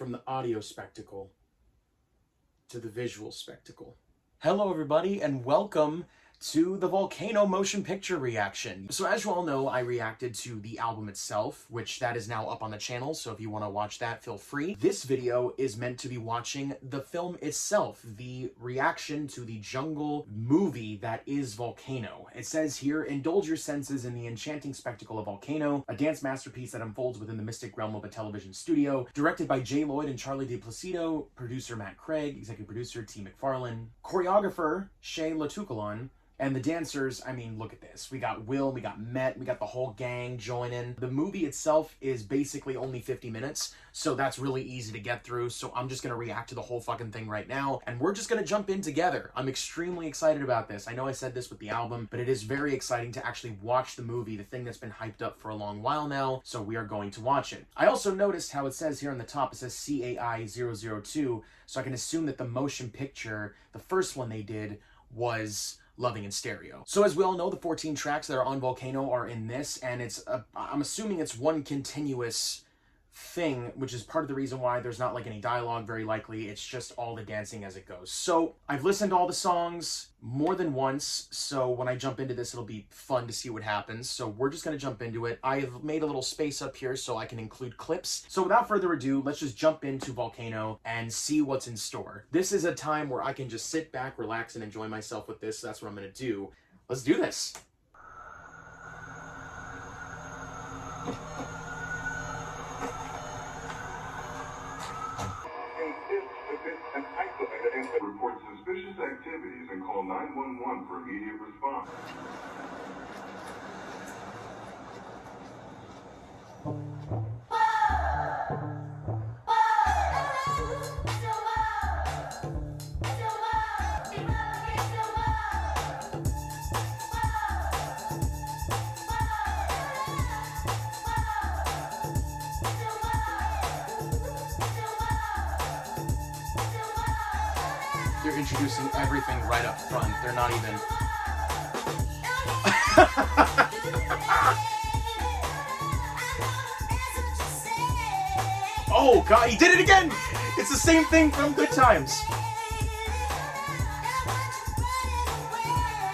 from the audio spectacle to the visual spectacle. Hello everybody and welcome to the Volcano motion picture reaction. So as you all know, I reacted to the album itself, which that is now up on the channel, so if you want to watch that, feel free. This video is meant to be watching the film itself, the reaction to the jungle movie that is Volcano. It says here, indulge your senses in the enchanting spectacle of Volcano, a dance masterpiece that unfolds within the mystic realm of a television studio, directed by J. Lloyd and Charlie De Placido, producer Matt Craig, executive producer T. McFarlane, choreographer Shea Latukalon, and the dancers, I mean, look at this. We got Will, we got Met, we got the whole gang joining. The movie itself is basically only 50 minutes, so that's really easy to get through. So I'm just gonna react to the whole fucking thing right now, and we're just gonna jump in together. I'm extremely excited about this. I know I said this with the album, but it is very exciting to actually watch the movie, the thing that's been hyped up for a long while now, so we are going to watch it. I also noticed how it says here on the top, it says CAI002, so I can assume that the motion picture, the first one they did, was Loving in Stereo. So as we all know, the 14 tracks that are on Volcano are in this, and I'm assuming it's one continuous thing, which is part of the reason why there's not like any dialogue, very likely. It's just all the dancing as it goes. So I've listened to all the songs more than once, so when I jump into this, it'll be fun to see what happens. So we're just gonna jump into it. I've made a little space up here so I can include clips. So without further ado, let's just jump into Volcano and see what's in store. This is a time where I can just sit back, relax, and enjoy myself with this. So that's what I'm gonna do. Let's do this. Report suspicious activities and call 911 for immediate response. They're introducing everything right up front. They're not even... Oh god, he did it again! It's the same thing from Good Times.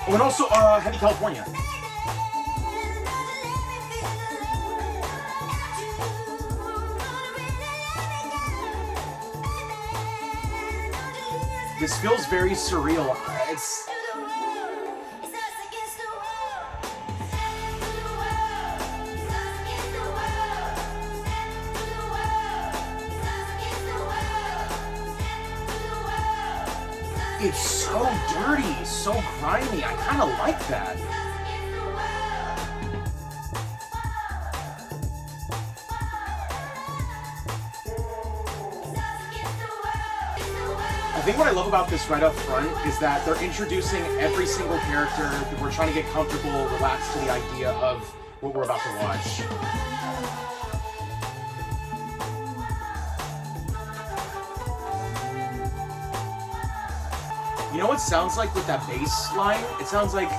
Oh, and also, Heavy California. This feels very surreal. It's so dirty, so grimy. I kind of like that. I think what I love about this right up front is that they're introducing every single character. We're trying to get comfortable, relaxed to the idea of what we're about to watch. You know what it sounds like with that bass line? It sounds like,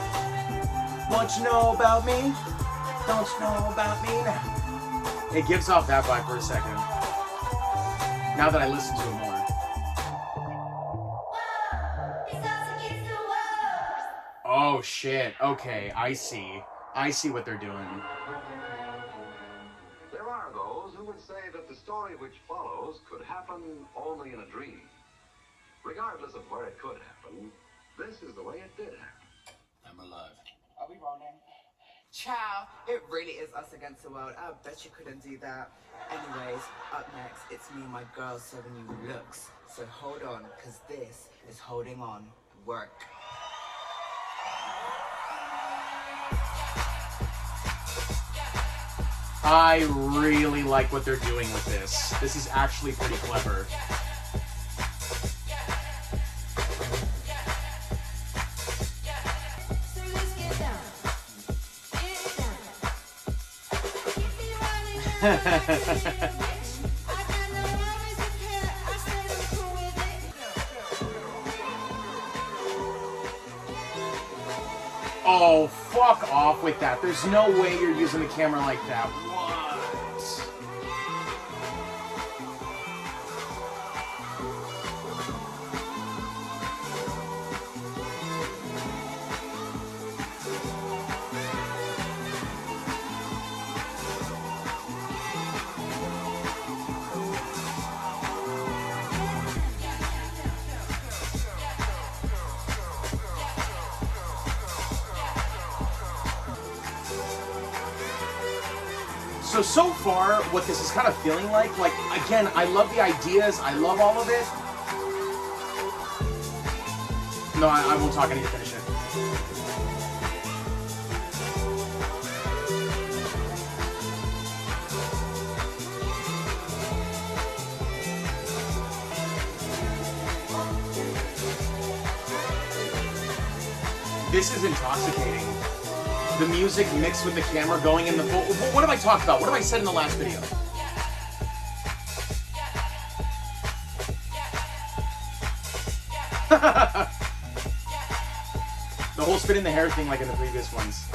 what you know about me? Don't you know about me now? It gives off that vibe for a second. Now that I listen to it more. Oh shit, okay, I see. I see what they're doing. There are those who would say that the story which follows could happen only in a dream. Regardless of where it could happen, this is the way it did happen. I'm alive. Are we rolling? Ciao, it really is us against the world. I bet you couldn't do that. Anyways, up next, it's me and my girls serving you looks. So hold on, because this is Holding On. Work. I really like what they're doing with this. This is actually pretty clever. Oh, fuck off with that. There's no way you're using the camera like that. What? So far, what this is kind of feeling like, again, I love the ideas, I love all of it. No, I won't talk, I need to finish it. This is intoxicating. The music mixed with the camera going in the full... What have I talked about? What have I said in the last video? The whole spin in the hair thing like in the previous ones.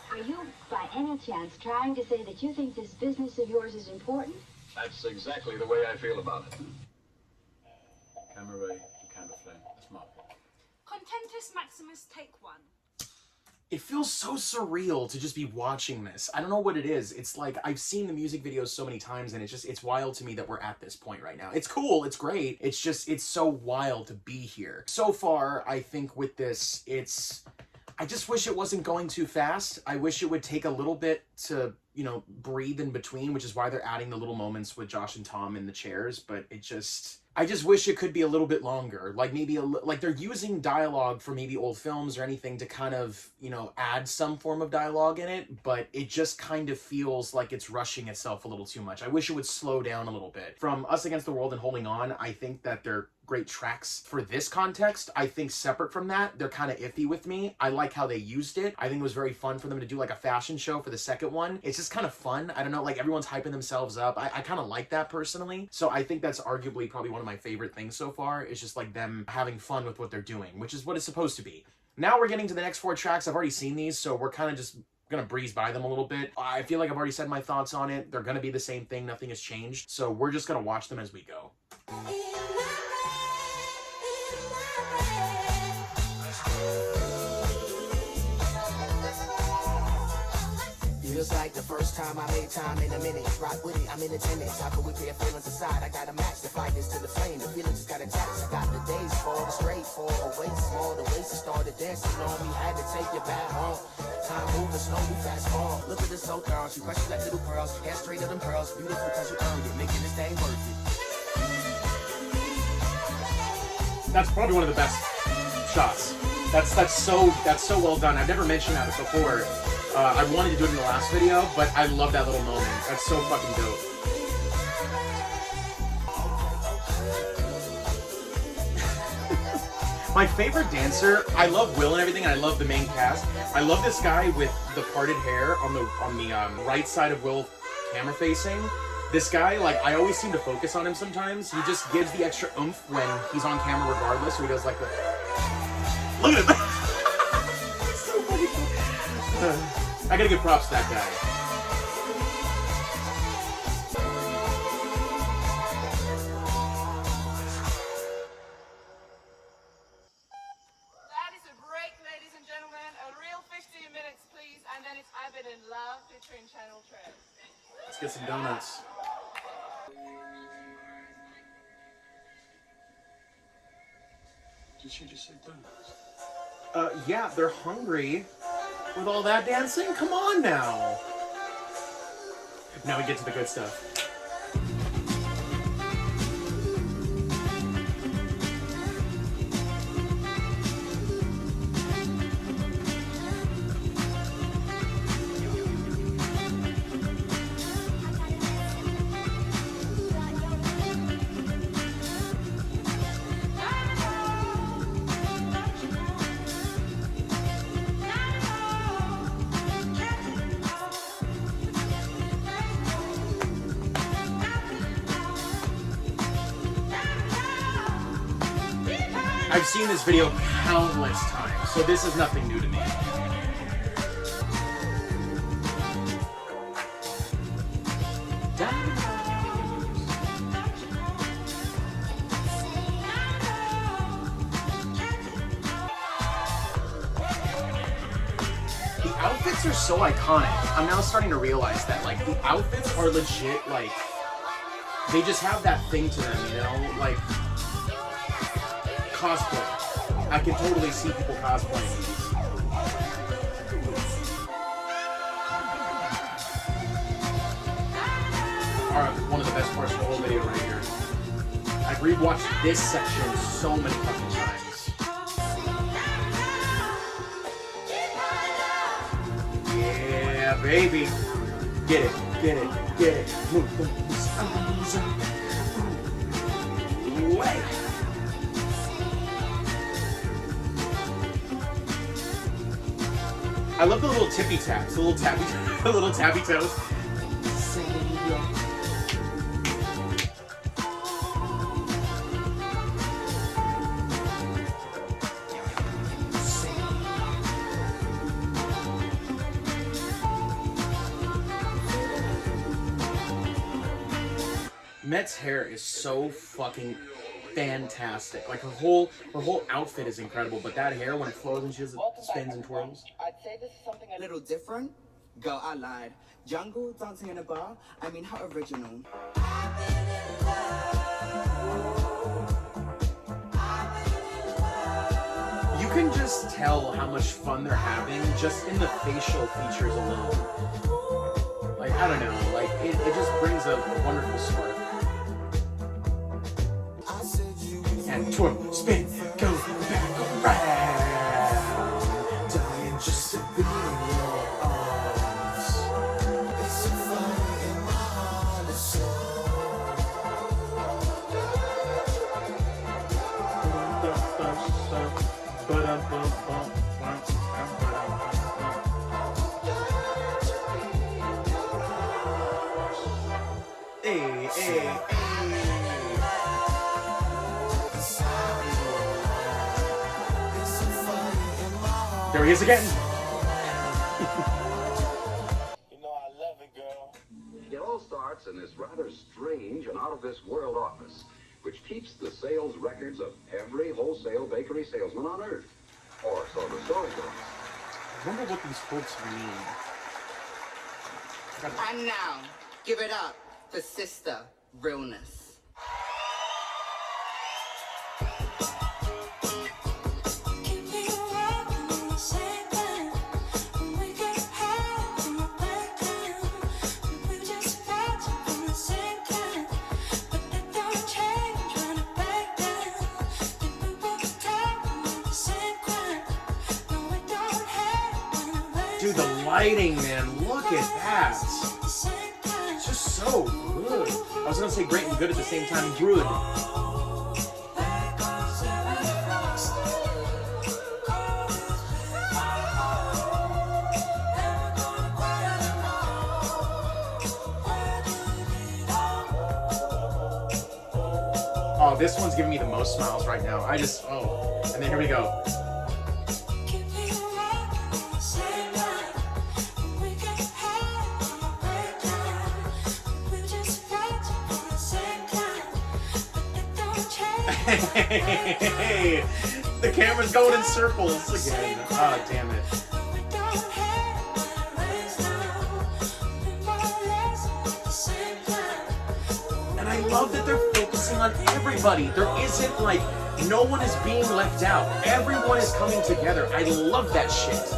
Are you, by any chance, trying to say that you think this business of yours is important? That's exactly the way I feel about it. Camera ready, camera flame. That's Mark. CONTENTUS MAXIMUS take 1. It feels so surreal to just be watching this. I don't know what it is. It's like, I've seen the music videos so many times and it's wild to me that we're at this point right now. It's cool, it's great. It's just, it's so wild to be here. So far, I think with this, I just wish it wasn't going too fast. I wish it would take a little bit to, you know, breathe in between, which is why they're adding the little moments with Josh and Tom in the chairs, but I just wish it could be a little bit longer. Like maybe like they're using dialogue from maybe old films or anything to kind of, you know, add some form of dialogue in it, but it just kind of feels like it's rushing itself a little too much. I wish it would slow down a little bit. From Us Against the World and Holding On, I think that they're great tracks for this context. I think separate from that, they're kind of iffy with me. I like how they used it. I think it was very fun for them to do like a fashion show for the second one. It's just kind of fun. I don't know, like everyone's hyping themselves up. I kind of like that personally. So I think that's arguably probably one of my favorite things so far. It's just like them having fun with what they're doing, which is what it's supposed to be. Now we're getting to the next 4 tracks. I've already seen these, so we're kind of just gonna breeze by them a little bit. I feel like I've already said my thoughts on it. They're gonna be the same thing. Nothing has changed. So we're just gonna watch them as we go. Feels like the first time I made time in a minute. Rock with it, I'm in attendance. How can we clear feelings aside? I got a match to fight this to the flame. The feelings just got attached. I got the days for the straight for a waist small. The waist started dancing on me. Had to take you back home. Time moving slowly, fast forward. Look at this old girl. She precious like little pearls. Hair straight of them pearls. Beautiful cause you earned it. Making this thing worth it. That's probably one of the best shots. That's so well done. I've never mentioned that before. I wanted to do it in the last video, but I love that little moment. That's so fucking dope. My favorite dancer, I love Will and everything, and I love the main cast. I love this guy with the parted hair on the right side of Will, camera facing. This guy, like, I always seem to focus on him sometimes. He just gives the extra oomph when he's on camera regardless, so he does like the... Look at him! So funny. I gotta give props to that guy. That is a break, ladies and gentlemen. A real 15 minutes, please. And then it's I've Been in Love featuring Channel Trend. Let's get some donuts. Did she just say donuts? Yeah, they're hungry. With all that dancing? Come on now. Now we get to the good stuff. I've seen this video countless times, so this is nothing new to me. The outfits are so iconic. I'm now starting to realize that, like, the outfits are legit, like, they just have that thing to them, you know? Like, cosplay. I can totally see people cosplaying these. Alright, one of the best parts of the whole video right here. I've rewatched this section so many fucking times. Yeah, baby. Get it, get it, get it. Move those arms away. I love the little tippy taps, the little tappy toes. Met's hair is so fucking fantastic. Like her whole outfit is incredible, but that hair when it flows and she just spins and twirls. I'd say this is something a little different. Girl, I lied. Jungle dancing in a bar? I mean, how original. You can just tell how much fun they're having just in the facial features alone. Like, I don't know, like, it just brings a wonderful spark. And twirl, spin, go back around. Dying just to be in your arms. It's a fire in my heart and soul. Hey, hey, hey. There he is again. It all starts in this rather strange and out-of-this-world office, which keeps the sales records of every wholesale bakery salesman on Earth. Or so the story goes. I wonder what these quotes mean. And now, give it up for Sister Realness. Dude, the lighting, man, look at that. It's just so good. I was gonna say great and good at the same time. Good. Oh, this one's giving me the most smiles right now. And then here we go. The camera's going in circles again. Oh, damn it. And I love that they're focusing on everybody. There isn't like, no one is being left out. Everyone is coming together. I love that shit.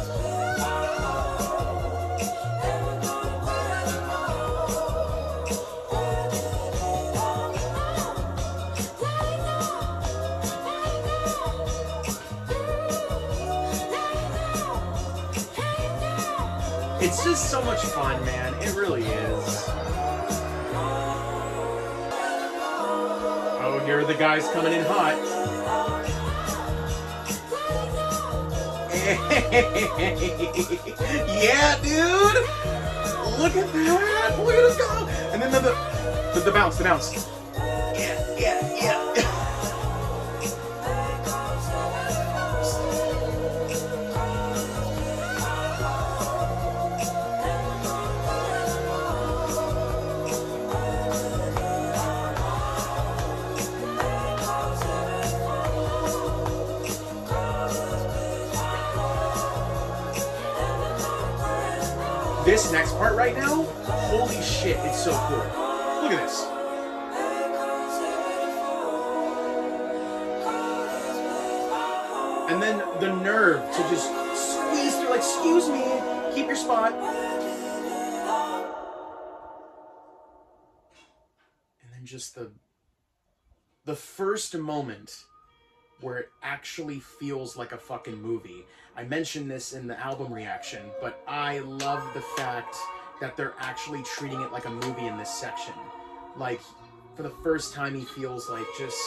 It's just so much fun, man. It really is. Oh, here are the guys coming in hot. Yeah, dude! Look at that! Look at us go! And then the bounce, the bounce. Yeah. This next part right now, holy shit, it's so cool. Look at this. And then the nerve to just squeeze through, like, excuse me, keep your spot. And then just the first moment where it actually feels like a fucking movie. I mentioned this in the album reaction, but I love the fact that they're actually treating it like a movie in this section. Like, for the first time, he feels like just...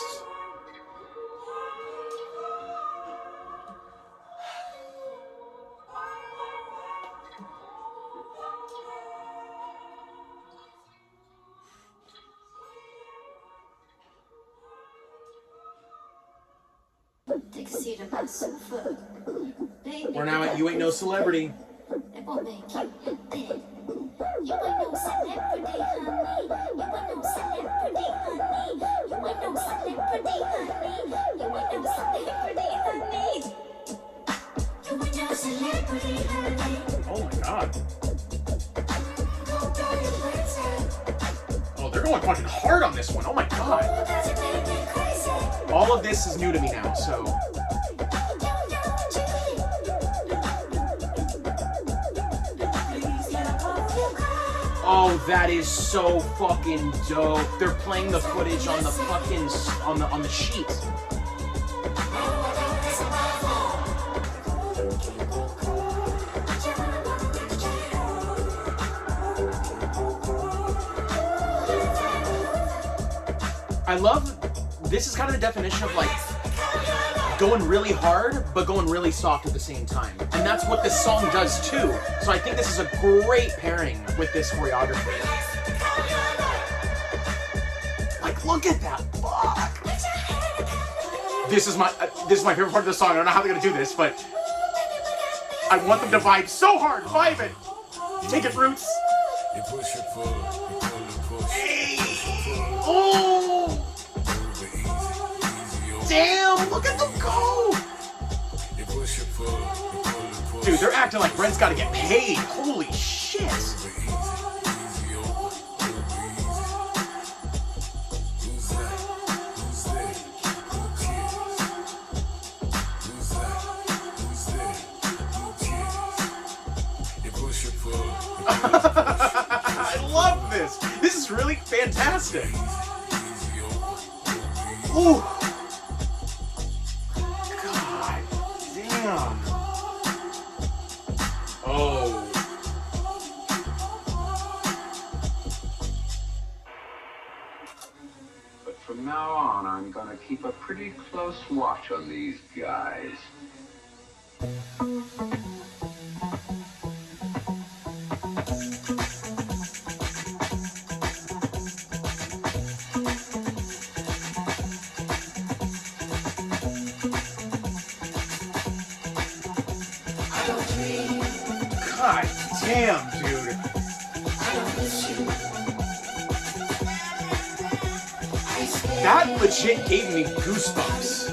Take a seat on my sofa. Baby, We're now at You Ain't No Celebrity. it won't make you dead. You ain't no celebrity, honey. You ain't no celebrity, honey. You ain't no celebrity, honey. You ain't no celebrity, honey. You ain't no celebrity, honey. Oh my god. Go dirty crazy. Oh, they're going fucking hard on this one. Oh my god. Does it make me crazy? All of this is new to me now, so... Oh, that is so fucking dope. They're playing the footage on the fucking on the sheet. I love, this is kind of the definition of like going really hard, but going really soft at the same time. And that's what this song does too. So I think this is a great pairing with this choreography. Like, look at that, fuck. This is my favorite part of the song. I don't know how they're gonna do this, but I want them to vibe so hard. Vibe it. Take it, Roots. Hey. Oh. Damn, look at them go! Dude, they're acting like Brent's gotta get paid. Holy shit! I love this! This is really fantastic! Ooh! Oh. But from now on, I'm gonna keep a pretty close watch on these guys. God damn, dude. That legit gave me goosebumps.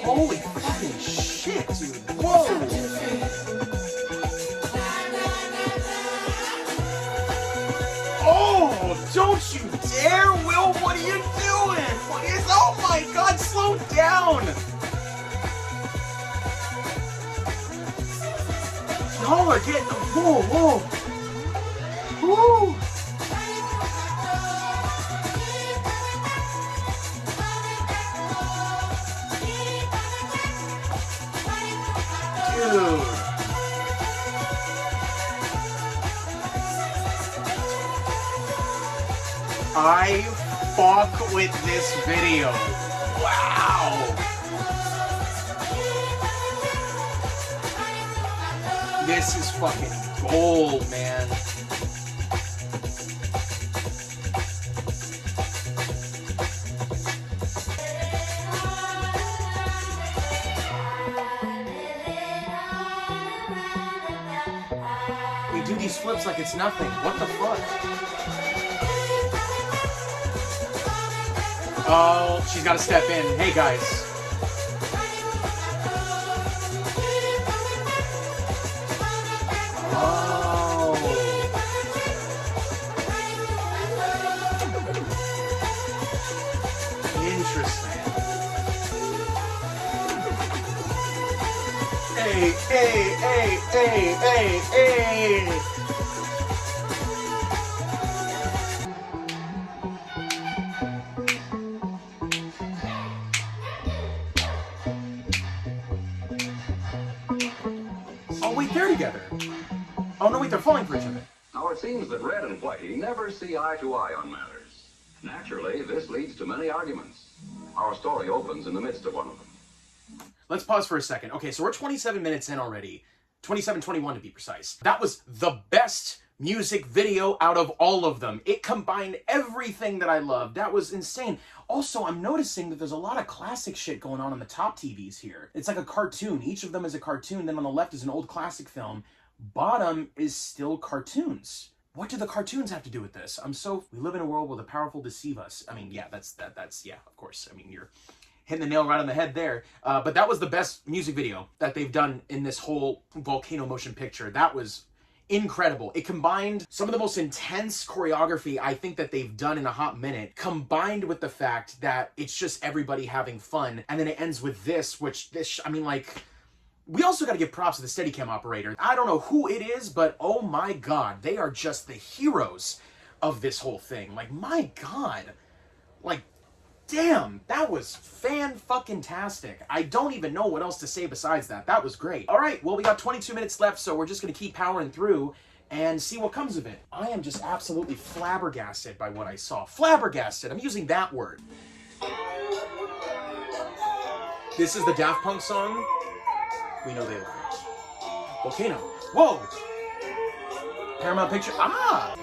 Holy fucking shit, dude. Whoa! Oh, don't you dare, Will! What are you doing? What is... Oh my god, slow down! Y'all are getting... Whoa, whoa! Woo! Dude. I fuck with this video. Wow. This is fucking gold, man. these flips like it's nothing. What the fuck? Oh, she's got to step in. Hey, guys. Hey, hey, hey, hey, hey. Oh, wait, they're together. Oh, no, wait, they're falling for each other. Now, it seems that Red and Whitey never see eye to eye on matters. Naturally, this leads to many arguments. Our story opens in the midst of one of them. Let's pause for a second. Okay, so we're 27 minutes in already. 27:21 to be precise. That was the best music video out of all of them. It combined everything that I loved. That was insane. Also, I'm noticing that there's a lot of classic shit going on the top TVs here. It's like a cartoon. Each of them is a cartoon. Then on the left is an old classic film. Bottom is still cartoons. What do the cartoons have to do with this? We live in a world where the powerful deceive us. I mean, yeah, that's yeah, of course. I mean, you're hitting the nail right on the head there. But that was the best music video that they've done in this whole Volcano motion picture. That was incredible. It combined some of the most intense choreography I think that they've done in a hot minute, combined with the fact that it's just everybody having fun. And then it ends with this, I mean, like, we also got to give props to the Steadicam operator. I don't know who it is, but oh my God, they are just the heroes of this whole thing. Like, my God. Like, damn, that was fan-fucking-tastic. I don't even know what else to say besides that. That was great. All right, well, we got 22 minutes left, so we're just going to keep powering through and see what comes of it. I am just absolutely flabbergasted by what I saw. Flabbergasted. I'm using that word. This is the Daft Punk song. We know they love it. Volcano. Whoa! Paramount Picture. Ah!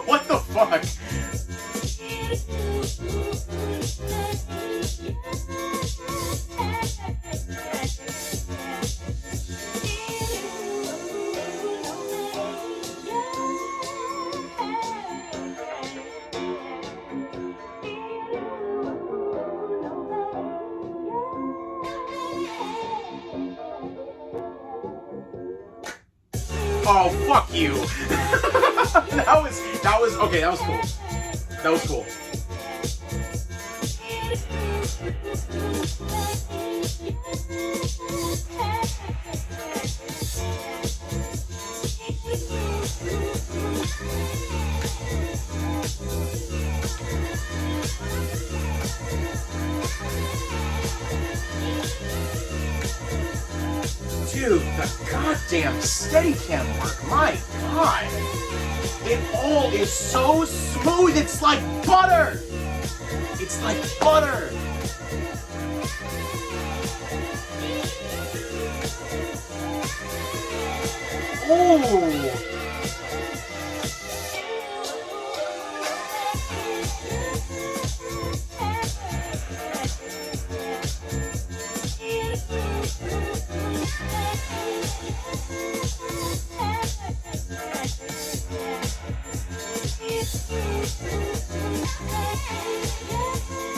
What the fuck? Oh, fuck you. that was okay, that was cool. That was cool. Dude, the goddamn Steadicam work, my God! It all is so smooth, it's like butter! It's like butter! Oh!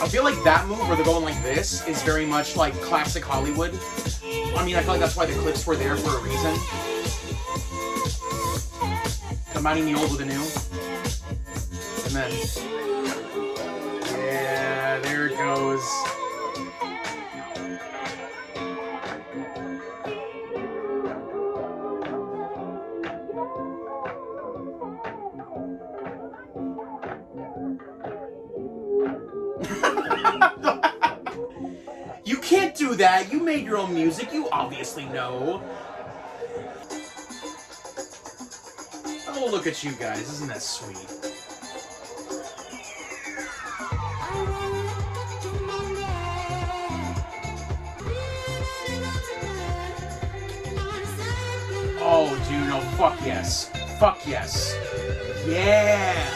I feel like that move where they're going like this is very much like classic Hollywood. I mean, I feel like that's why the clips were there for a reason. Combining the old with the new. And then... Yeah, there it goes. You can't do that. You made your own music. You obviously know. Oh, look at you guys. Isn't that sweet? Oh, dude, no, fuck yes. Fuck yes. Yeah!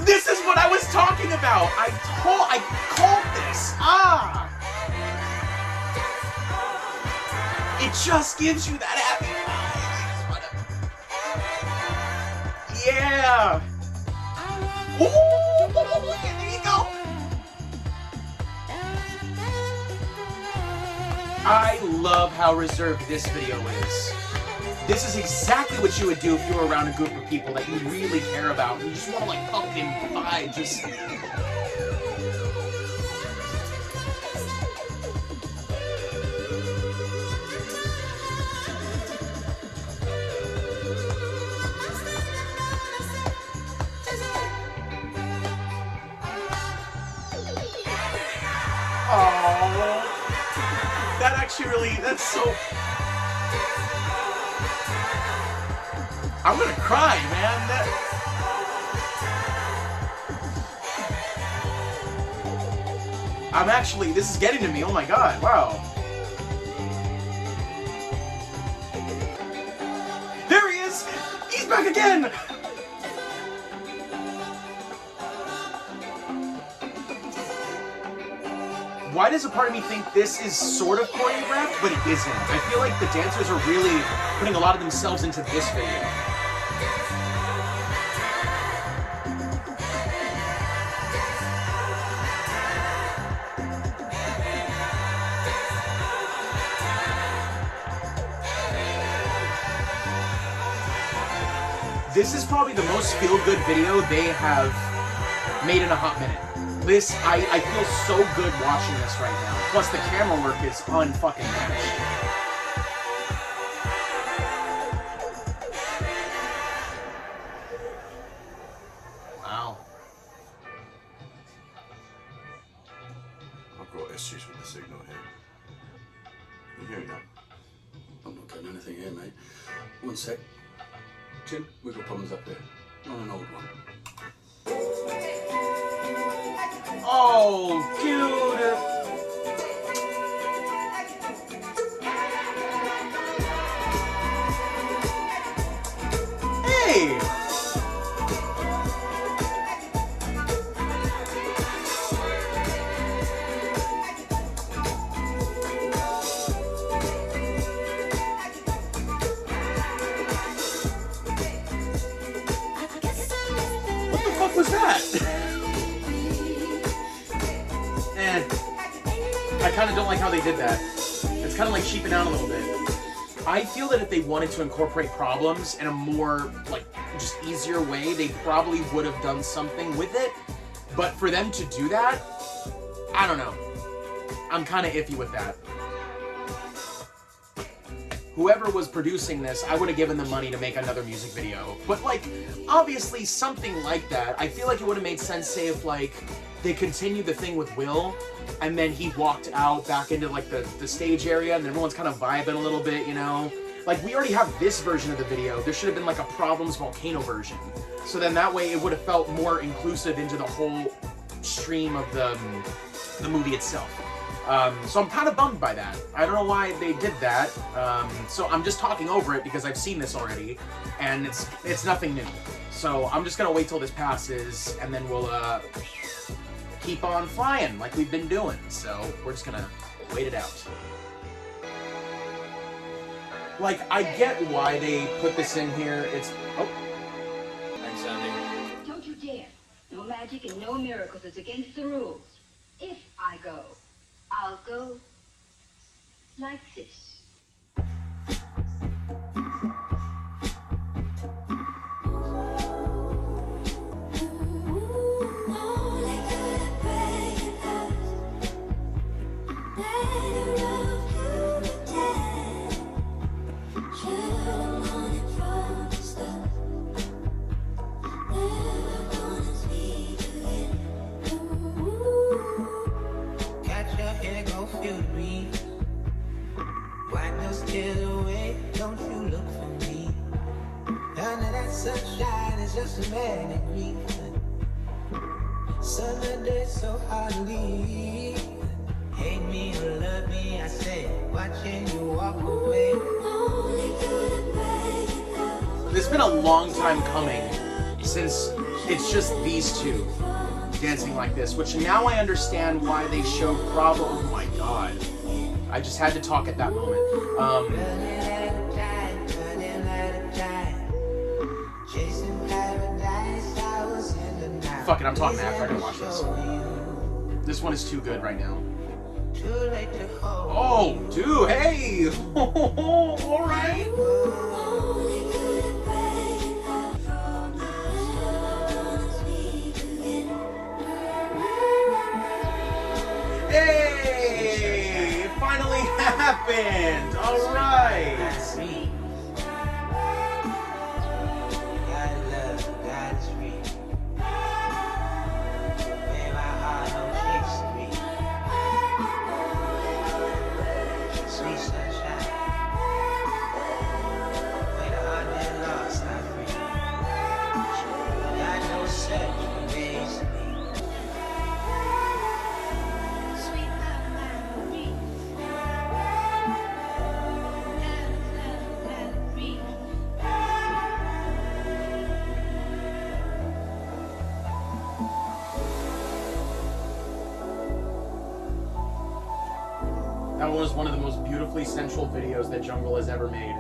This is what I was talking about! I called this! Ah! It just gives you that happy vibe. Yeah! Ooh, there you go! I love how reserved this video is. This is exactly what you would do if you were around a group of people that you really care about and you just want to like fucking vibe, just... Oh, that actually really, that's so... I'm gonna cry, man. I'm actually, this is getting to me, oh my god, wow. There he is! He's back again! Why does a part of me think this is sort of choreographed, but it isn't? I feel like the dancers are really putting a lot of themselves into this video. This is probably the most feel-good video they have made in a hot minute. This, I feel so good watching this right now. Plus, the camera work is unfucking matched. Wow. I've got issues with the signal here. You hearing that? I'm not getting anything here, mate. One sec. Jim, we've got problems up here. On an old one. Oh, dude! Hey! What the fuck was that? I kind of don't like how they did that. It's kind of like sheeping out a little bit. I feel that if they wanted to incorporate problems in a more, like, just easier way, they probably would have done something with it. But for them to do that, I don't know. I'm kind of iffy with that. Whoever was producing this, I would have given them money to make another music video. But, like, obviously something like that, I feel like it would have made sense, say, if, like, they continued the thing with Will, and then he walked out back into, like, the stage area, and everyone's kind of vibing a little bit, you know? Like, we already have this version of the video. There should have been, like, a Problems Volcano version. So then that way it would have felt more inclusive into the whole stream of the movie itself. So I'm kind of bummed by that. I don't know why they did that. So I'm just talking over it because I've seen this already, and it's nothing new. So I'm just gonna wait till this passes, and then we'll keep on flying like we've been doing. So we're just gonna wait it out. Like, I get why they put this in here. It's, oh, no magic and no miracles. It's against the rules. If I go, I'll go like this. Sunshine is just a man in grief. Summer day so hard to leave. Hate me or love me, I say, watching you walk away. It's been a long time coming since it's just these two dancing like this, which now I understand why they showed Bravo. Oh my god. I just had to talk at that moment. Fuck it, I'm talking after. I gotta watch this. This one is too good right now. Oh, dude, hey! Alright! Hey! It finally happened! Alright! That was one of the most beautifully sensual videos that Jungle has ever made.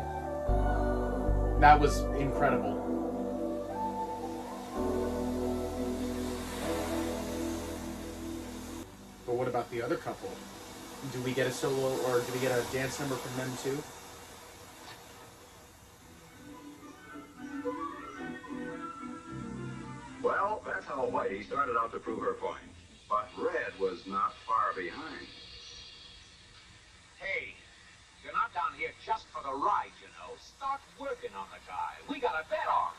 That was incredible. But what about the other couple? Do we get a solo or do we get a dance number from them too? Well, that's how Whitey started out to prove her point. But Red was not far behind. Hey, you're not down here just for the ride, you know. Start working on the guy. We got a bet on.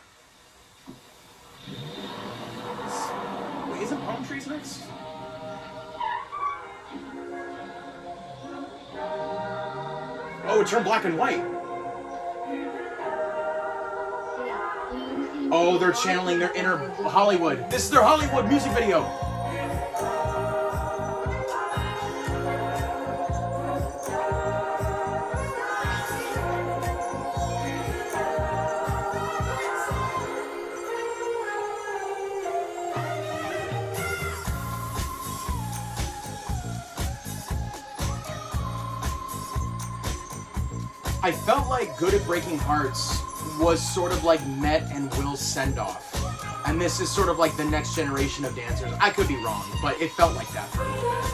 Wait, isn't Palm Trees next? Oh, it turned black and white. Oh, they're channeling their inner Hollywood. This is their Hollywood music video. I felt like Good at Breaking Hearts was sort of like Met and Will's send-off. And this is sort of like the next generation of dancers. I could be wrong, but it felt like that for a little bit.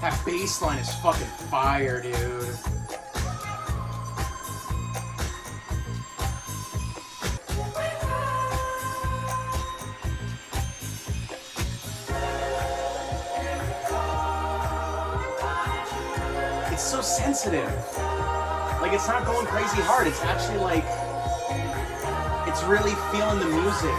That bass line is fucking fire, dude. It's so sensitive. Like, it's not going crazy hard. It's actually like, it's really feeling the music.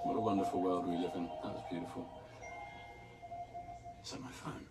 What a wonderful world we live in. That was beautiful. Is that my phone?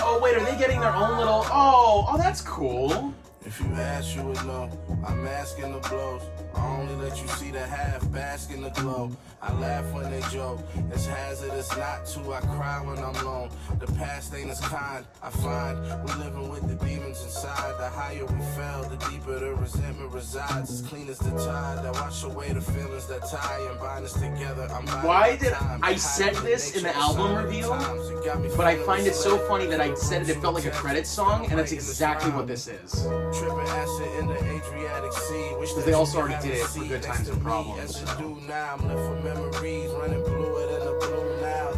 Oh, wait, are they getting their own little... Oh, that's cool. If you ask, you would know. I'm masking the blows. I only let you see the half, bask in the glow. I laugh when they joke. It's hazardous not to. I cry when I'm alone. The past ain't as kind. I find we living with the demons inside. The higher we fell, the deeper the resentment resides. As clean as the tide that wash away the feelings that tie and bind us together. Why did I said this in the album review? But I find it so funny that I said it felt like a credits song, and that's exactly what this is. Tripping acid in the Adriatic Sea. Because they also already did it for Good Times and Problems. So. Now I'm left with memories running bluer than the blue now.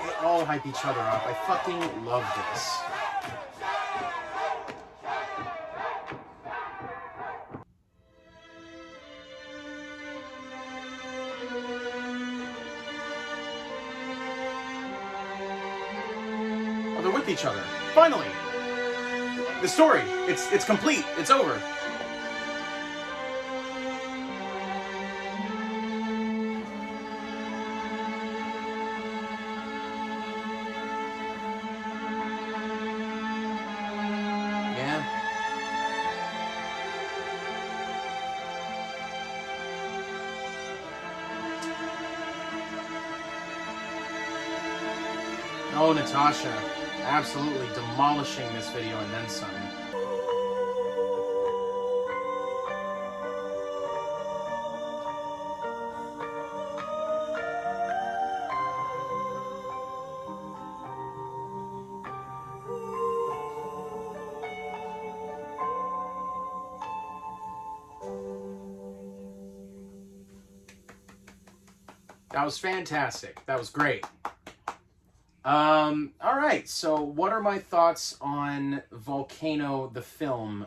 They all hype each other up. I fucking love this. Oh, they're with each other. Finally! The story. It's complete. It's over. Oh, Natasha, absolutely demolishing this video and then some. That was fantastic. That was great. All right, so what are my thoughts on Volcano, the film?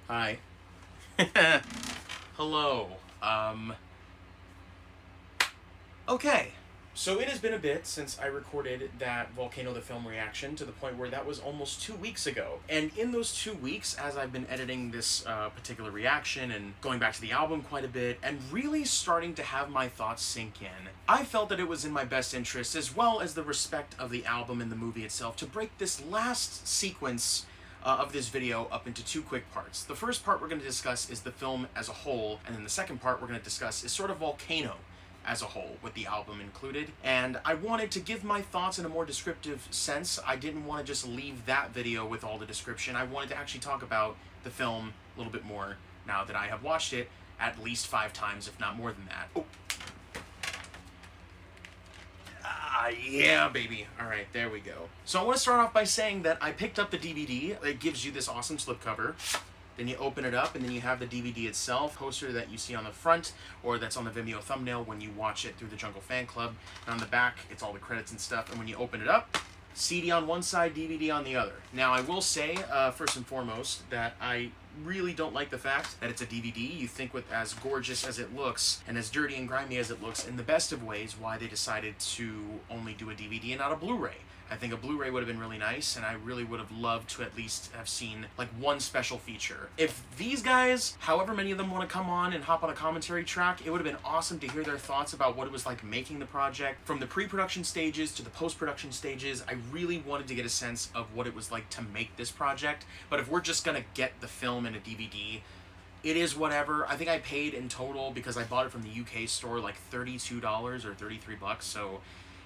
Hi. Hello. Okay. So it has been a bit since I recorded that Volcano the film reaction, to the point where that was almost 2 weeks ago. And in those 2 weeks, as I've been editing this particular reaction and going back to the album quite a bit, and really starting to have my thoughts sink in, I felt that it was in my best interest, as well as the respect of the album and the movie itself, to break this last sequence of this video up into 2 quick parts. The first part we're going to discuss is the film as a whole, and then the second part we're going to discuss is sort of Volcano as a whole, with the album included. And I wanted to give my thoughts in a more descriptive sense. I didn't want to just leave that video with all the description. I wanted to actually talk about the film a little bit more now that I have watched it at least 5 times, if not more than that. Oh. Yeah, baby. All right, there we go. So I want to start off by saying that I picked up the DVD. It gives you this awesome slipcover. Then you open it up, and then you have the DVD itself, poster that you see on the front, or that's on the Vimeo thumbnail when you watch it through the Jungle Fan Club. And on the back, it's all the credits and stuff. And when you open it up, CD on one side, DVD on the other. Now, I will say, first and foremost, that I really don't like the fact that it's a DVD. You think with as gorgeous as it looks, and as dirty and grimy as it looks, in the best of ways, why they decided to only do a DVD and not a Blu-ray. I think a Blu-ray would have been really nice, and I really would have loved to at least have seen like one special feature. If these guys, however many of them want to come on and hop on a commentary track, it would have been awesome to hear their thoughts about what it was like making the project. From the pre-production stages to the post-production stages, I really wanted to get a sense of what it was like to make this project. But if we're just gonna get the film and a DVD, it is whatever. I think I paid in total, because I bought it from the UK store, like $32 or 33 bucks, so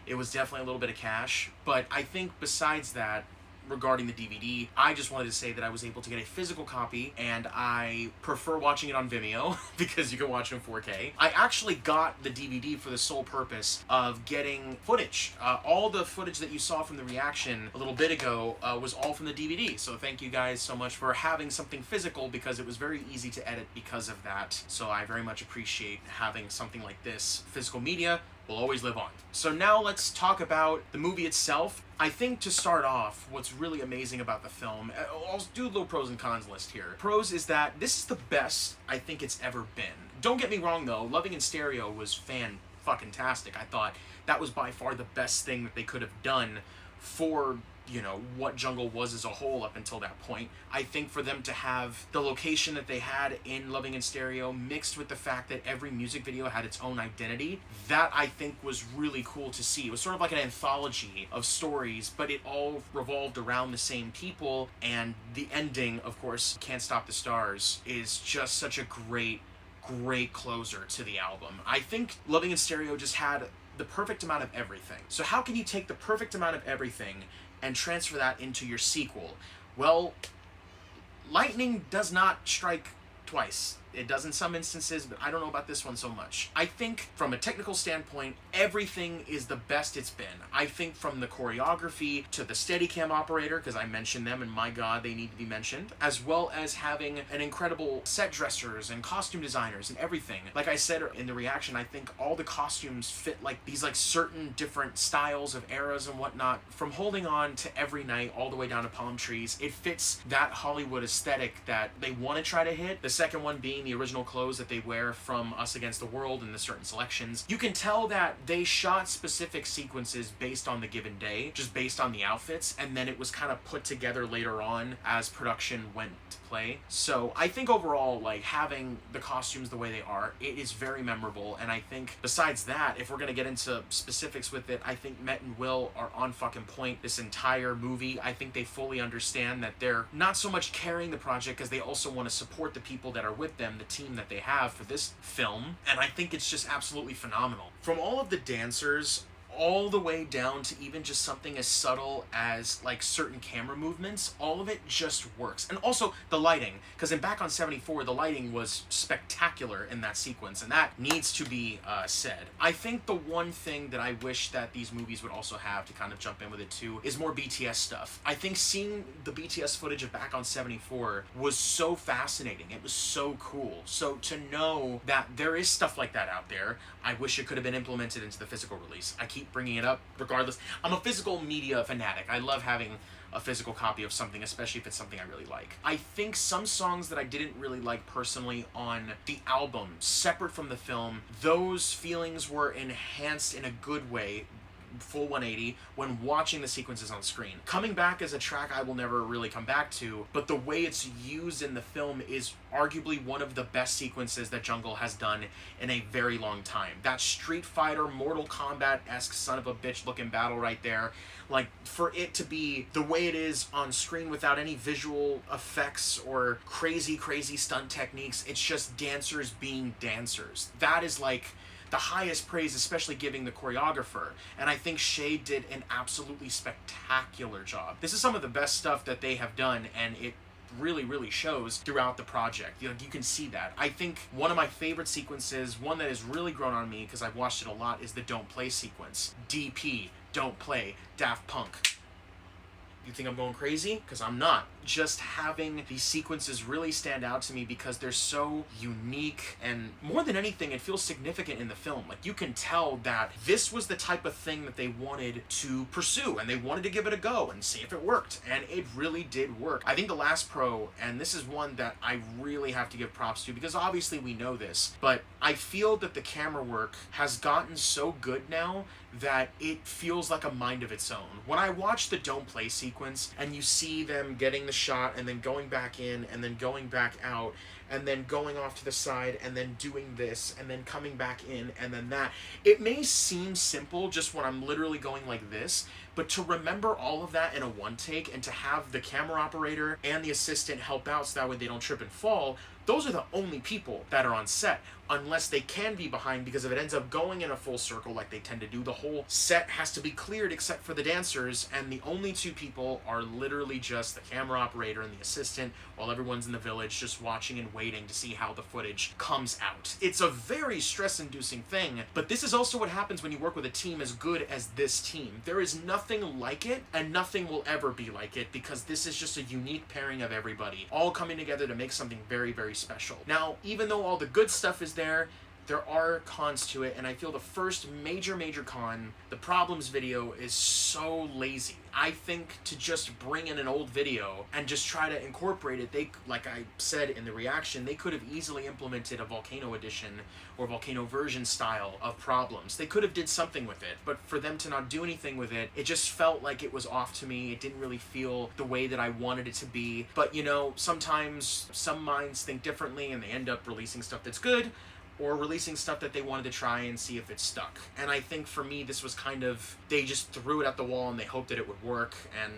it was definitely a little bit of cash. But I think besides that, regarding the DVD, I just wanted to say that I was able to get a physical copy, and I prefer watching it on Vimeo because you can watch it in 4K. I actually got the DVD for the sole purpose of getting footage. All the footage that you saw from the reaction a little bit ago was all from the DVD, so thank you guys so much for having something physical, because it was very easy to edit because of that. So I very much appreciate having something like this. Physical media will always live on. So now let's talk about the movie itself. I think to start off, what's really amazing about the film, I'll do a little pros and cons list here. Pros is that this is the best I think it's ever been. Don't get me wrong though, Loving in Stereo was fan-fucking-tastic. I thought that was by far the best thing that they could have done for, you know, what Jungle was as a whole up until that point. I think for them to have the location that they had in Loving in Stereo mixed with the fact that every music video had its own identity, that I think was really cool to see. It was sort of like an anthology of stories, but it all revolved around the same people, and the ending, of course, Can't Stop the Stars, is just such a great closer to the album. I think Loving in Stereo just had the perfect amount of everything. So how can you take the perfect amount of everything and transfer that into your sequel? Well, lightning does not strike twice. It does in some instances, but I don't know about this one so much. I think from a technical standpoint, everything is the best it's been. I think from the choreography to the Steadicam operator, because I mentioned them and my god, they need to be mentioned, as well as having an incredible set dressers and costume designers and everything. Like I said in the reaction, I think all the costumes fit like these like certain different styles of eras and whatnot. From Holding On to Every Night all the way down to Palm Trees, it fits that Hollywood aesthetic that they want to try to hit. The second one being the original clothes that they wear from Us Against the World and the certain selections. You can tell that they shot specific sequences based on the given day, just based on the outfits, and then it was kind of put together later on as production went to play. So I think overall, like, having the costumes the way they are, it is very memorable. And I think besides that, if we're gonna get into specifics with it, I think Met and Will are on fucking point this entire movie. I think they fully understand that they're not so much carrying the project because they also want to support the people that are with them, the team that they have for this film, and I think it's just absolutely phenomenal. From all of the dancers all the way down to even just something as subtle as like certain camera movements, all of it just works. And also the lighting, because in Back on 74, the lighting was spectacular in that sequence, and that needs to be said. I think the one thing that I wish that these movies would also have, to kind of jump in with it too, is more BTS stuff. I think seeing the BTS footage of Back on 74 was so fascinating. It was so cool. So to know that there is stuff like that out there, I wish it could have been implemented into the physical release. I keep bringing it up regardless. I'm a physical media fanatic. I love having a physical copy of something, especially if it's something I really like. I think some songs that I didn't really like personally on the album, separate from the film, those feelings were enhanced in a good way, full 180, when watching the sequences on screen. Coming Back as a track I will never really come back to, but the way it's used in the film is arguably one of the best sequences that Jungle has done in a very long time. That Street Fighter, Mortal Kombat-esque son of a bitch looking battle right there, like, for it to be the way it is on screen without any visual effects or crazy stunt techniques, it's just dancers being dancers. That is like the highest praise, especially giving the choreographer. And I think Shay did an absolutely spectacular job. This is some of the best stuff that they have done, and it really shows throughout the project. You know, you can see that. I think one of my favorite sequences, one that has really grown on me because I've watched it a lot, is the Don't Play sequence. DP, Don't Play, Daft Punk. You think I'm going crazy? Because I'm not. just having these sequences really stand out to me because they're so unique, and more than anything, it feels significant in the film. Like, you can tell that this was the type of thing that they wanted to pursue, and they wanted to give it a go and see if it worked, and it really did work. I think the last pro, and this is one that I really have to give props to because obviously we know this, but I feel that the camera work has gotten so good now that it feels like a mind of its own. When I watch the don't play sequence and you see them getting the shot and then going back in and then going back out and then going off to the side and then doing this and then coming back in and then that, it may seem simple just when I'm literally going like this, but to remember all of that in a one take and to have the camera operator and the assistant help out so that way they don't trip and fall, those are the only people that are on set, unless they can be behind, because if it ends up going in a full circle like they tend to do, the whole set has to be cleared except for the dancers, and the only two people are literally just the camera operator and the assistant while everyone's in the village just watching and waiting to see how the footage comes out. It's a very stress-inducing thing, but this is also what happens when you work with a team as good as this team. There is nothing like it, and nothing will ever be like it, because this is just a unique pairing of everybody all coming together to make something very, very special. Now, even though all the good stuff is there are cons to it, and I feel the first major con, the problems video, is so lazy. I think to just bring in an old video and just try to incorporate it, they, like I said in the reaction, they could have easily implemented a Volcano edition or Volcano version style of problems. They could have did something with it, but for them to not do anything with it, it just felt like it was off to me. It didn't really feel the way that I wanted it to be. But you know, sometimes some minds think differently and they end up releasing stuff that's good, or releasing stuff that they wanted to try and see if it stuck. And I think for me, this was kind of, they just threw it at the wall and they hoped that it would work, and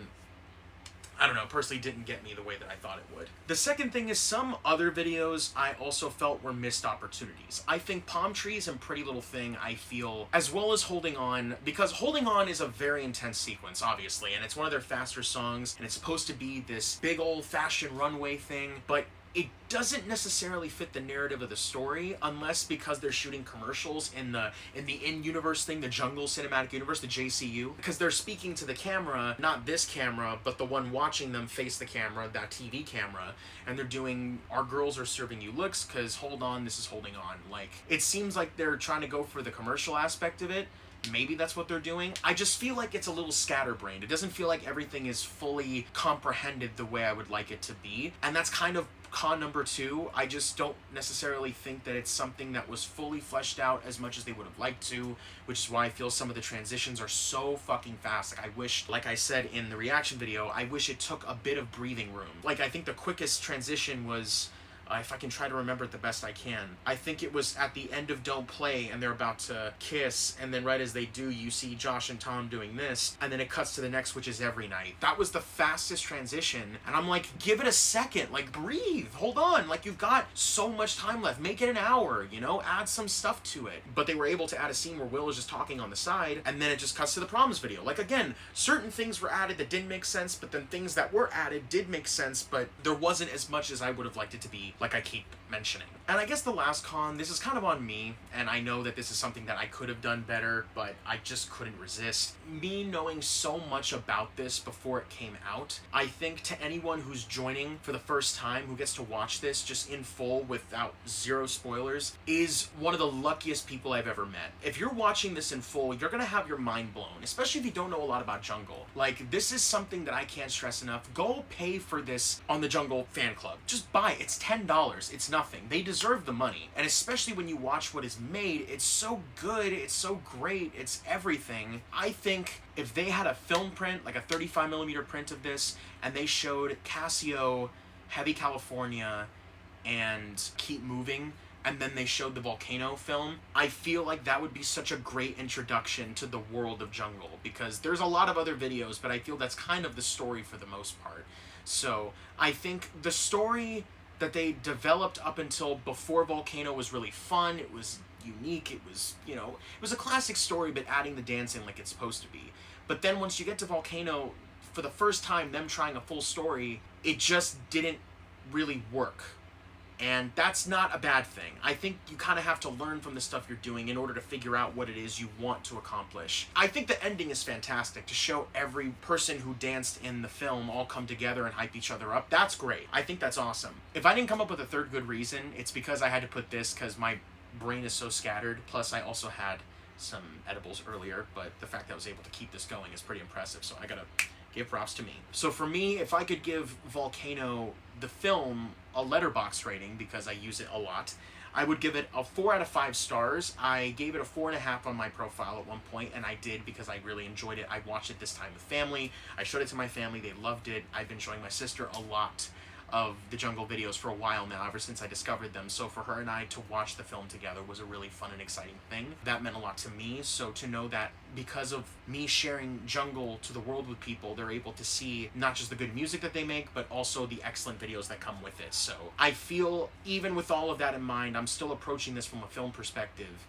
I don't know, personally didn't get me the way that I thought it would. The second thing is some other videos I also felt were missed opportunities. I think Palm Trees and Pretty Little Thing, I feel, as well as Holding On, because Holding On is a very intense sequence, obviously, and it's one of their faster songs, and it's supposed to be this big old-fashioned runway thing, but it doesn't necessarily fit the narrative of the story, unless because they're shooting commercials in the in-universe thing, the Jungle Cinematic Universe, the JCU, because they're speaking to the camera, not this camera, but the one watching them face the camera, that TV camera, and they're doing, our girls are serving you looks, because hold on, this is Holding On. Like, it seems like they're trying to go for the commercial aspect of it. Maybe that's what they're doing. I just feel like it's a little scatterbrained. It doesn't feel like everything is fully comprehended the way I would like it to be, and that's kind of con number two. I just don't necessarily think that it's something that was fully fleshed out as much as they would have liked to, which is why I feel some of the transitions are so fucking fast. Like, I wish, like I said in the reaction video, I wish it took a bit of breathing room. Like, I think the quickest transition was, if I can try to remember it the best I can, I think it was at the end of Don't Play and they're about to kiss, and then right as they do, you see Josh and Tom doing this, and then it cuts to the next, which is Every Night. That was the fastest transition, and I'm like, give it a second, like, breathe, hold on, like, you've got so much time left, make it an hour, you know, add some stuff to it. But they were able to add a scene where Will is just talking on the side, and then it just cuts to the Promise video. Like, again, certain things were added that didn't make sense, but then things that were added did make sense, but there wasn't as much as I would have liked it to be, like I keep mentioning. And I guess the last con, this is kind of on me, and I know that this is something that I could have done better, but I just couldn't resist. Me knowing so much about this before it came out, I think to anyone who's joining for the first time, who gets to watch this just in full without zero spoilers, is one of the luckiest people I've ever met. If you're watching this in full, you're gonna have your mind blown, especially if you don't know a lot about Jungle. Like, this is something that I can't stress enough. Go pay for this on the Jungle fan club. Just buy it. It's $10. It's nothing. They deserve the money. And especially when you watch what is made, it's so good, it's so great, it's everything. I think if they had a film print, like a 35mm print of this, and they showed Casio, Heavy California, and Keep Moving, and then they showed the Volcano film, I feel like that would be such a great introduction to the world of Jungle, because there's a lot of other videos, but I feel that's kind of the story for the most part. So I think the story that they developed up until before Volcano was really fun. It was unique. It was, you know, it was a classic story, but adding the dancing like it's supposed to be. But then once you get to Volcano, for the first time, them trying a full story, it just didn't really work. And that's not a bad thing. I think you kind of have to learn from the stuff you're doing in order to figure out what it is you want to accomplish. I think the ending is fantastic, to show every person who danced in the film all come together and hype each other up. That's great. I think that's awesome. If I didn't come up with a third good reason, it's because I had to put this because my brain is so scattered. Plus, I also had some edibles earlier, but the fact that I was able to keep this going is pretty impressive, so I gotta give props to me. So for me, if I could give Volcano, the film, a letterbox rating, because I use it a lot, I would give it a 4 out of 5 stars. I gave it a 4.5 on my profile at one point, and I did because I really enjoyed it. I watched it this time with family. I showed it to my family. They loved it. I've been showing my sister a lot of the Jungle videos for a while now, ever since I discovered them. So for her and I to watch the film together was a really fun and exciting thing. That meant a lot to me. So to know that because of me sharing Jungle to the world with people, they're able to see not just the good music that they make, but also the excellent videos that come with it. So I feel, even with all of that in mind, I'm still approaching this from a film perspective,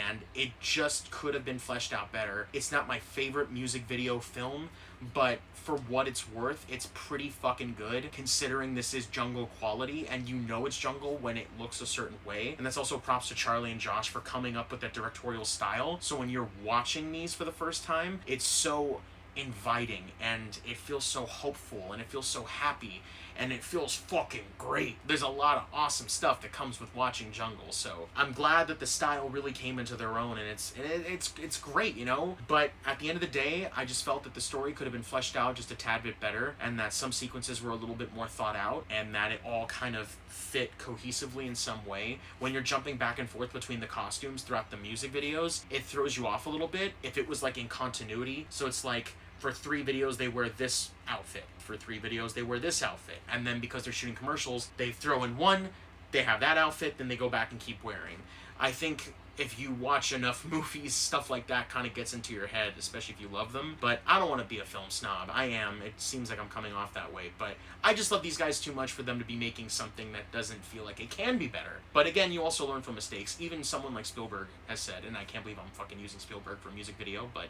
and it just could have been fleshed out better. It's not my favorite music video film, but for what it's worth, it's pretty fucking good, considering this is Jungle quality, and you know it's Jungle when it looks a certain way. And that's also props to Charlie and Josh for coming up with that directorial style. So when you're watching these for the first time, it's so inviting, and it feels so hopeful, and it feels so happy, and it feels fucking great. There's a lot of awesome stuff that comes with watching Jungle, so I'm glad that the style really came into their own, and it's great, you know? But at the end of the day, I just felt that the story could have been fleshed out just a tad bit better, and that some sequences were a little bit more thought out, and that it all kind of fit cohesively in some way. When you're jumping back and forth between the costumes throughout the music videos, it throws you off a little bit if it was like in continuity. So it's like, for 3 videos they wear this outfit, for 3 videos they wear this outfit, and then because they're shooting commercials, they throw in one, they have that outfit, then they go back and keep wearing. I think if you watch enough movies, stuff like that kind of gets into your head, especially if you love them. But I don't want to be a film snob. I am. It seems like I'm coming off that way. But I just love these guys too much for them to be making something that doesn't feel like it can be better. But again, you also learn from mistakes. Even someone like Spielberg has said, and I can't believe I'm fucking using Spielberg for a music video, but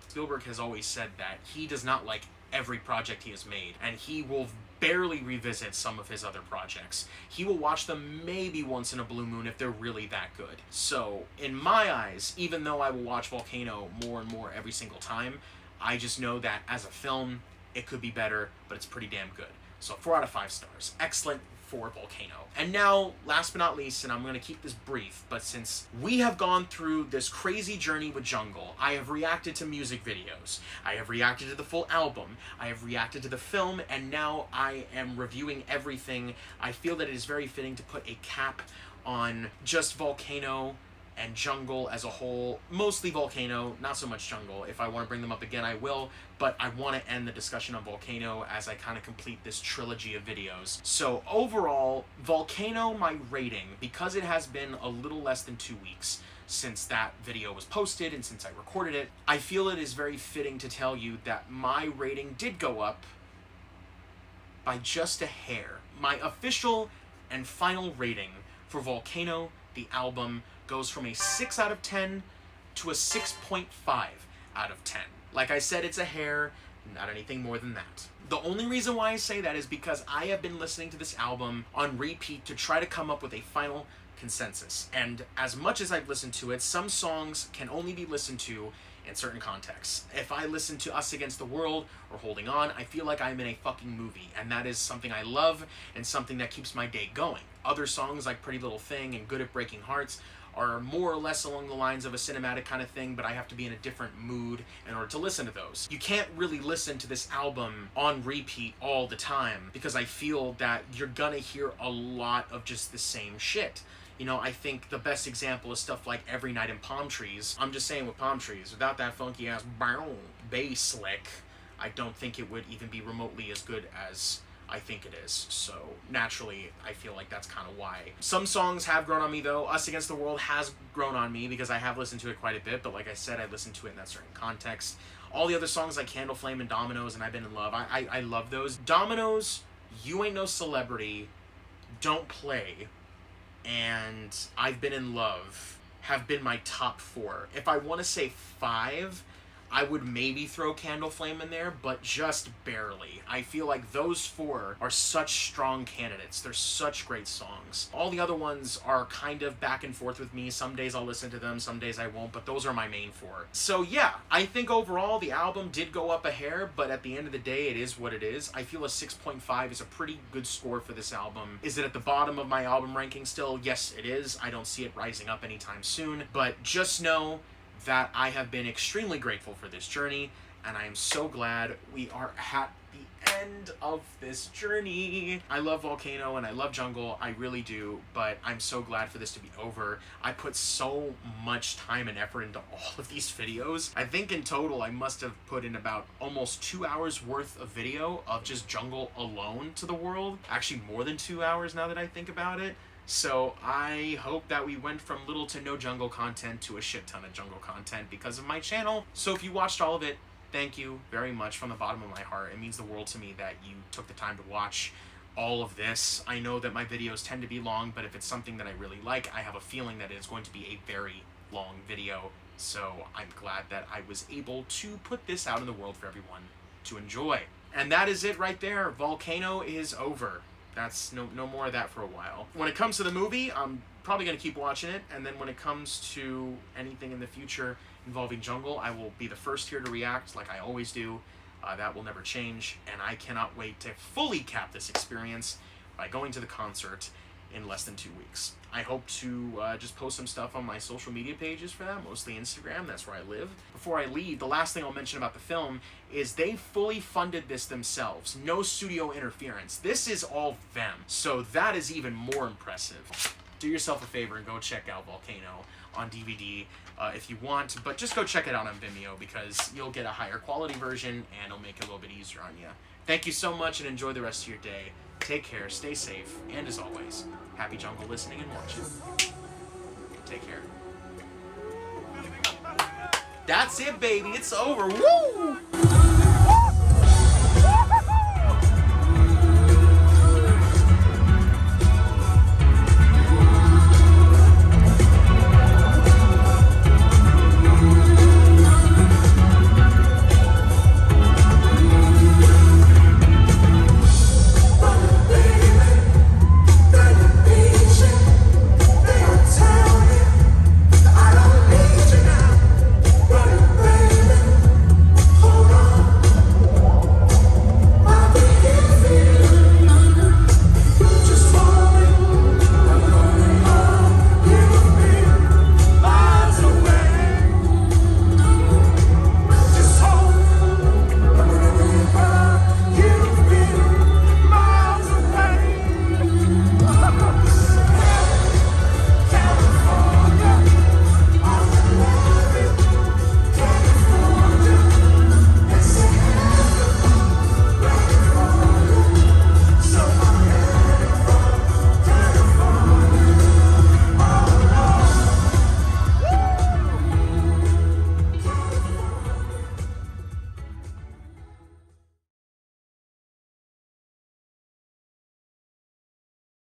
Spielberg has always said that he does not like every project he has made, and he will barely revisit some of his other projects. He will watch them maybe once in a blue moon if they're really that good. So, in my eyes, even though I will watch Volcano more and more every single time, I just know that as a film, it could be better, but it's pretty damn good. So 4 out of 5 stars. Excellent for Volcano. And now, last but not least, and I'm going to keep this brief, but since we have gone through this crazy journey with Jungle, I have reacted to music videos, I have reacted to the full album, I have reacted to the film, and now I am reviewing everything. I feel that it is very fitting to put a cap on just Volcano and Jungle as a whole. Mostly Volcano, not so much Jungle. If I want to bring them up again, I will, but I want to end the discussion on Volcano as I kind of complete this trilogy of videos. So overall, Volcano, my rating, because it has been a little less than 2 weeks since that video was posted and since I recorded it, I feel it is very fitting to tell you that my rating did go up by just a hair. My official and final rating for Volcano, the album, goes from a 6 out of 10 to a 6.5 out of 10. Like I said, it's a hair, not anything more than that. The only reason why I say that is because I have been listening to this album on repeat to try to come up with a final consensus. And as much as I've listened to it, some songs can only be listened to in certain contexts. If I listen to Us Against the World or Holding On, I feel like I'm in a fucking movie, and that is something I love and something that keeps my day going. Other songs like Pretty Little Thing and Good at Breaking Hearts are more or less along the lines of a cinematic kind of thing, but I have to be in a different mood in order to listen to those. You can't really listen to this album on repeat all the time, because I feel that you're gonna hear a lot of just the same shit. You know, I think the best example is stuff like Every Night in Palm Trees. I'm just saying with Palm Trees, without that funky ass bass lick, I don't think it would even be remotely as good as I think it is. So naturally, I feel like that's kind of why. Some songs have grown on me though. Us Against the World has grown on me because I have listened to it quite a bit, but like I said, I listened to it in that certain context. All the other songs like Candle Flame and Dominoes and I've Been in Love, I love those. Dominoes, You Ain't No Celebrity, Don't Play, and I've Been in Love have been my top 4. If I want to say 5, I would maybe throw Candle Flame in there, but just barely. I feel like those 4 are such strong candidates. They're such great songs. All the other ones are kind of back and forth with me. Some days I'll listen to them, some days I won't, but those are my main 4. So yeah, I think overall the album did go up a hair, but at the end of the day, it is what it is. I feel a 6.5 is a pretty good score for this album. Is it at the bottom of my album ranking still? Yes, it is. I don't see it rising up anytime soon, but just know that I have been extremely grateful for this journey, and I am so glad we are at the end of this journey. I love Volcano and I love Jungle, I really do, but I'm so glad for this to be over. I put so much time and effort into all of these videos. I think in total I must have put in about almost 2 hours worth of video of just Jungle alone to the world. Actually more than 2 hours now that I think about it. So I hope that we went from little to no Jungle content to a shit ton of Jungle content because of my channel. So if you watched all of it, thank you very much from the bottom of my heart. It means the world to me that you took the time to watch all of this. I know that my videos tend to be long, but if it's something that I really like, I have a feeling that it's going to be a very long video. So I'm glad that I was able to put this out in the world for everyone to enjoy. And that is it right there. Volcano is over. That's no more of that for a while. When it comes to the movie, I'm probably going to keep watching it, and then when it comes to anything in the future involving Jungle, I will be the first here to react like I always do. That will never change, and I cannot wait to fully cap this experience by going to the concert in less than 2 weeks. I hope to just post some stuff on my social media pages for that, mostly Instagram, that's where I live. Before I leave, the last thing I'll mention about the film is they fully funded this themselves. No studio interference. This is all them. So that is even more impressive. Do yourself a favor and go check out Volcano on DVD if you want, but just go check it out on Vimeo because you'll get a higher quality version and it'll make it a little bit easier on you. Thank you so much and enjoy the rest of your day. Take care, stay safe, and as always, happy Jungle listening and watching. Take care. That's it, baby. It's over. Woo!